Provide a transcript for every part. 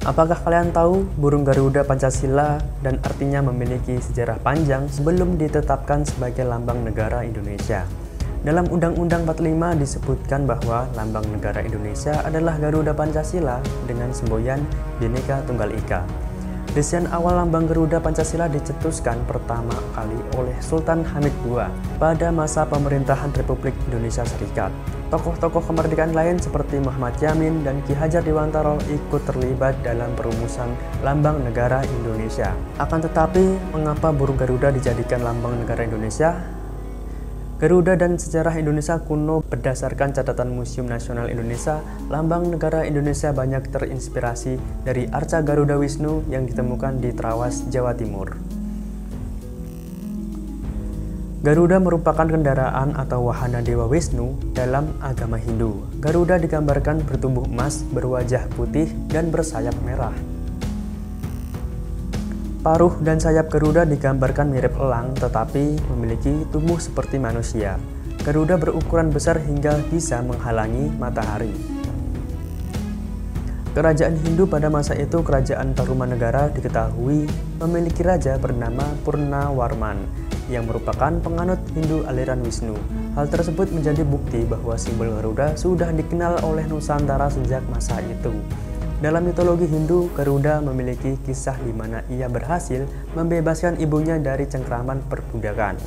Apakah kalian tahu burung Garuda Pancasila dan artinya memiliki sejarah panjang sebelum ditetapkan sebagai lambang negara Indonesia? Dalam Undang-Undang 45 disebutkan bahwa lambang negara Indonesia adalah Garuda Pancasila dengan semboyan Bhinneka Tunggal Ika. Desain awal lambang Garuda Pancasila dicetuskan pertama kali oleh Sultan Hamid II pada masa pemerintahan Republik Indonesia Serikat. Tokoh-tokoh kemerdekaan lain seperti Muhammad Yamin dan Ki Hajar Dewantara ikut terlibat dalam perumusan lambang negara Indonesia. Akan tetapi, mengapa burung Garuda dijadikan lambang negara Indonesia? Garuda dan sejarah Indonesia kuno. Berdasarkan catatan Museum Nasional Indonesia, lambang negara Indonesia banyak terinspirasi dari arca Garuda Wisnu yang ditemukan di Trawas, Jawa Timur. Garuda merupakan kendaraan atau wahana Dewa Wisnu dalam agama Hindu. Garuda digambarkan bertubuh emas, berwajah putih, dan bersayap merah. Paruh dan sayap Garuda digambarkan mirip elang tetapi memiliki tubuh seperti manusia. Garuda berukuran besar hingga bisa menghalangi matahari. Kerajaan Hindu pada masa itu, Kerajaan Tarumanegara, diketahui memiliki raja bernama Purnawarman yang merupakan penganut Hindu aliran Wisnu. Hal tersebut menjadi bukti bahwa simbol Garuda sudah dikenal oleh Nusantara sejak masa itu. Dalam mitologi Hindu, Garuda memiliki kisah di mana ia berhasil membebaskan ibunya dari cengkraman perbudakan.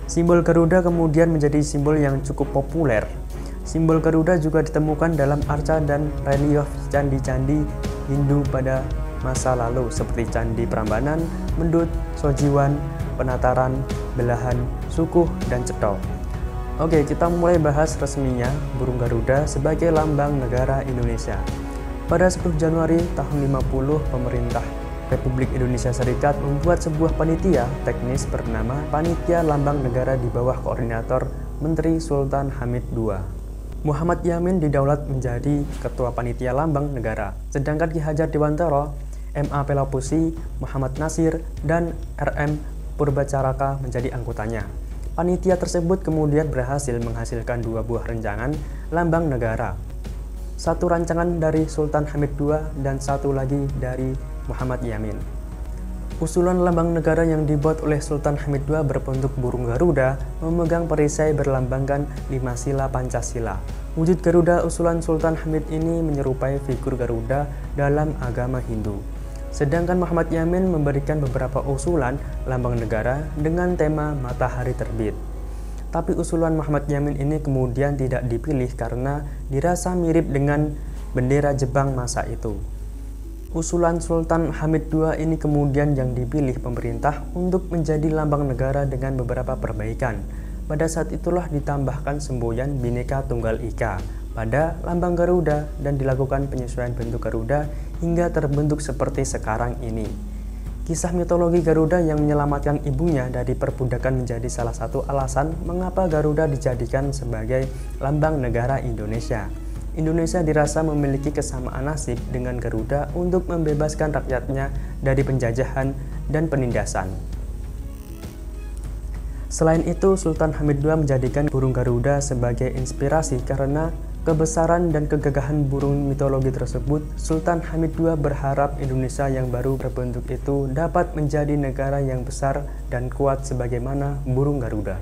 Simbol Garuda kemudian menjadi simbol yang cukup populer. Simbol Garuda juga ditemukan dalam arca dan relief candi-candi Hindu pada masa lalu seperti Candi Prambanan, Mendut, Sojiwan, Penataran, Belahan, Sukuh, dan Ceto. Oke, kita mulai bahas resminya burung Garuda sebagai lambang negara Indonesia. Pada 10 Januari tahun 50, pemerintah Republik Indonesia Serikat membuat sebuah panitia teknis bernama Panitia Lambang Negara di bawah koordinator Menteri Sultan Hamid II. Muhammad Yamin didaulat menjadi Ketua Panitia Lambang Negara, sedangkan Ki Hajar Dewantara, M.A. Pelaupusi, Muhammad Nasir, dan R.M. Purbacaraka menjadi anggotanya. Panitia tersebut kemudian berhasil menghasilkan 2 buah rancangan lambang negara. Satu rancangan dari Sultan Hamid II dan satu lagi dari Muhammad Yamin. Usulan lambang negara yang dibuat oleh Sultan Hamid II berbentuk burung Garuda memegang perisai berlambangkan 5 sila Pancasila. Wujud Garuda usulan Sultan Hamid ini menyerupai figur Garuda dalam agama Hindu. Sedangkan Muhammad Yamin memberikan beberapa usulan lambang negara dengan tema matahari terbit. Tapi usulan Muhammad Yamin ini kemudian tidak dipilih karena dirasa mirip dengan bendera Jepang masa itu. Usulan Sultan Hamid II ini kemudian yang dipilih pemerintah untuk menjadi lambang negara dengan beberapa perbaikan. Pada saat itulah ditambahkan semboyan Bhinneka Tunggal Ika pada lambang Garuda dan dilakukan penyesuaian bentuk Garuda hingga terbentuk seperti sekarang ini. Kisah mitologi Garuda yang menyelamatkan ibunya dari perbudakan menjadi salah satu alasan mengapa Garuda dijadikan sebagai lambang negara Indonesia. Indonesia dirasa memiliki kesamaan nasib dengan Garuda untuk membebaskan rakyatnya dari penjajahan dan penindasan. Selain itu, Sultan Hamid II menjadikan burung Garuda sebagai inspirasi karena kebesaran dan kegagahan burung mitologi tersebut. Sultan Hamid II berharap Indonesia yang baru berbentuk itu dapat menjadi negara yang besar dan kuat sebagaimana burung Garuda.